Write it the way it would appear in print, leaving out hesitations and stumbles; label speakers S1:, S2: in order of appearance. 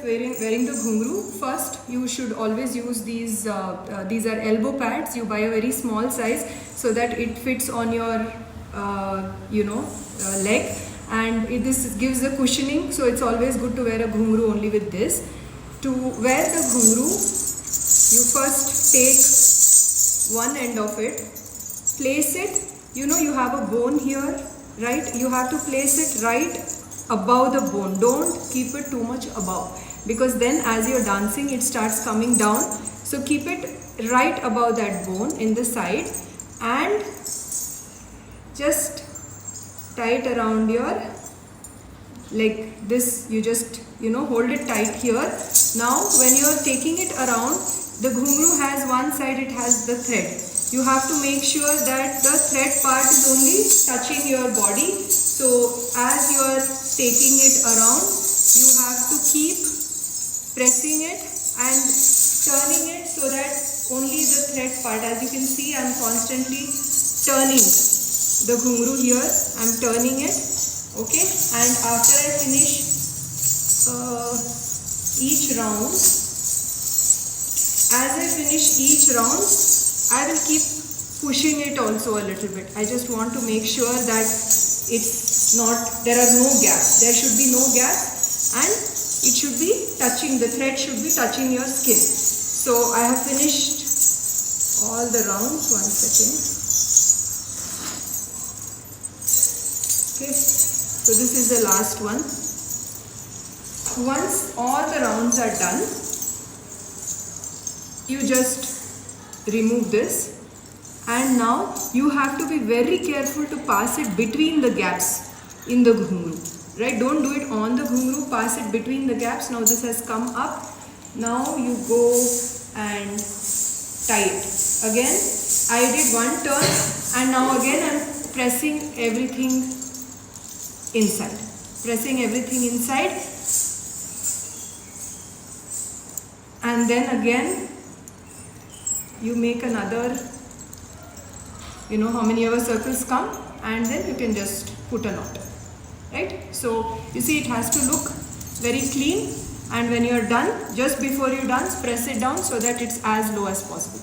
S1: wearing the ghungru, first you should always use these are elbow pads. You buy a very small size so that it fits on your leg, and this gives a cushioning, so it's always good to wear a ghungru only with this. To wear the ghungru, you first take one end of it, place it, you have a bone here, right? You have to place it right above the bone. Don't keep it too much above, because then as you're dancing it starts coming down. So keep it right above that bone in the side, and just tie it around your leg. This you just hold it tight here. Now when you're taking it around, the ghungru has one side, it has the thread. You have to make sure that the thread part is only touching your body. So as you are taking it around, you have to keep pressing it and turning it so that only the thread part, as you can see, I'm constantly turning the ghungru here. I'm turning it, okay? And after I finish each round, as I finish each round, I will keep pushing it also a little bit. I just want to make sure that there are no gaps. There should be no gaps, and it should be touching, the thread should be touching your skin. So I have finished all the rounds. 1 second. Okay, so this is the last one. Once all the rounds are done, you just remove this, and now you have to be very careful to pass it between the gaps in the ghungru, right? Don't do it on the ghungru, pass it between the gaps. Now this has come up, now you go and tie it. Again, I did one turn, and now again I'm pressing everything inside, and then again you make another, how many ever circles come, and then you can just put a knot, right? So you see, it has to look very clean, and when you are done, just before you dance, press it down so that it's as low as possible.